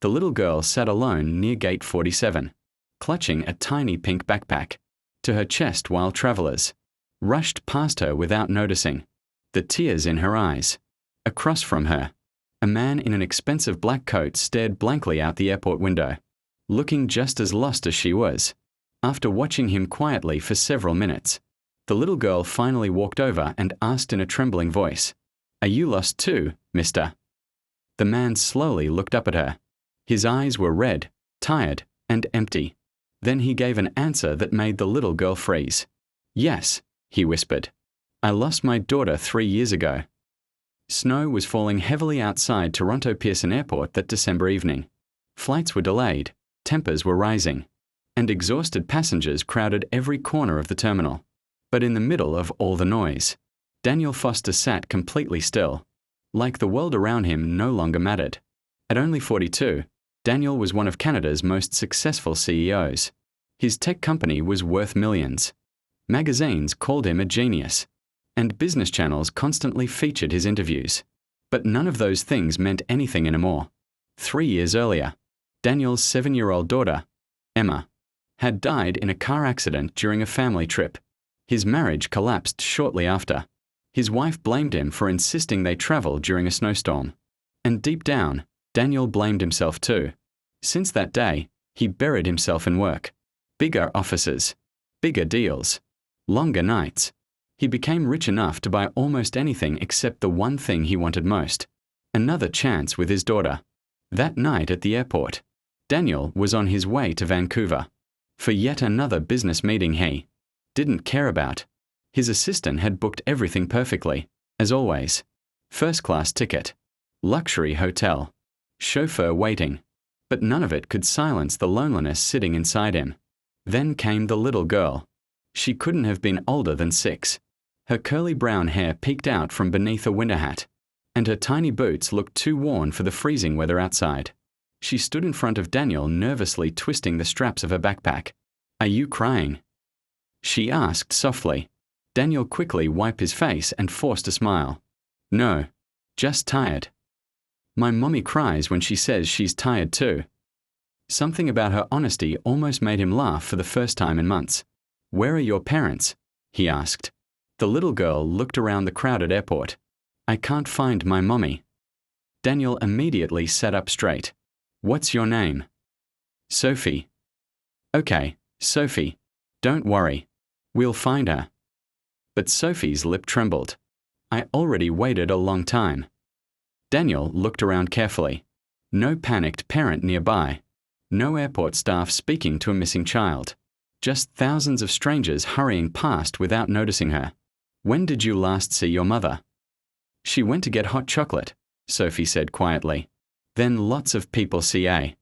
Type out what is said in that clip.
The little girl sat alone near gate 47, clutching a tiny pink backpack to her chest while travelers rushed past her without noticing, the tears in her eyes. Across from her, a man in an expensive black coat stared blankly out the airport window, looking just as lost as she was. After watching him quietly for several minutes, the little girl finally walked over and asked in a trembling voice, "Are you lost too, mister?" The man slowly looked up at her. His eyes were red, tired, and empty. Then he gave an answer that made the little girl freeze. "Yes," he whispered. "I lost my daughter 3 years ago." Snow was falling heavily outside Toronto Pearson Airport that December evening. Flights were delayed, tempers were rising, and exhausted passengers crowded every corner of the terminal. But in the middle of all the noise, Daniel Foster sat completely still, like the world around him no longer mattered. At only 42, Daniel was one of Canada's most successful CEOs. His tech company was worth millions. Magazines called him a genius, and business channels constantly featured his interviews. But none of those things meant anything anymore. 3 years earlier, Daniel's 7-year-old daughter, Emma, had died in a car accident during a family trip. His marriage collapsed shortly after. His wife blamed him for insisting they travel during a snowstorm. And deep down, Daniel blamed himself too. Since that day, he buried himself in work. Bigger offices, bigger deals, longer nights. He became rich enough to buy almost anything except the one thing he wanted most: another chance with his daughter. That night at the airport, Daniel was on his way to Vancouver for yet another business meeting he didn't care about. His assistant had booked everything perfectly, as always. First-class ticket, luxury hotel, chauffeur waiting. But none of it could silence the loneliness sitting inside him. Then came the little girl. She couldn't have been older than 6. Her curly brown hair peeked out from beneath a winter hat, and her tiny boots looked too worn for the freezing weather outside. She stood in front of Daniel, nervously twisting the straps of her backpack. "Are you crying?" she asked softly. Daniel quickly wiped his face and forced a smile. "No, just tired. My mommy cries when she says she's tired too." Something about her honesty almost made him laugh for the first time in months. "Where are your parents?" he asked. The little girl looked around the crowded airport. "I can't find my mommy." Daniel immediately sat up straight. "What's your name?" "Sophie." "Okay, Sophie. Don't worry. We'll find her." But Sophie's lip trembled. "I already waited a long time." Daniel looked around carefully. No panicked parent nearby. No airport staff speaking to a missing child. Just thousands of strangers hurrying past without noticing her. "When did you last see your mother?" "She went to get hot chocolate," Sophie said quietly. "Then lots of people CA.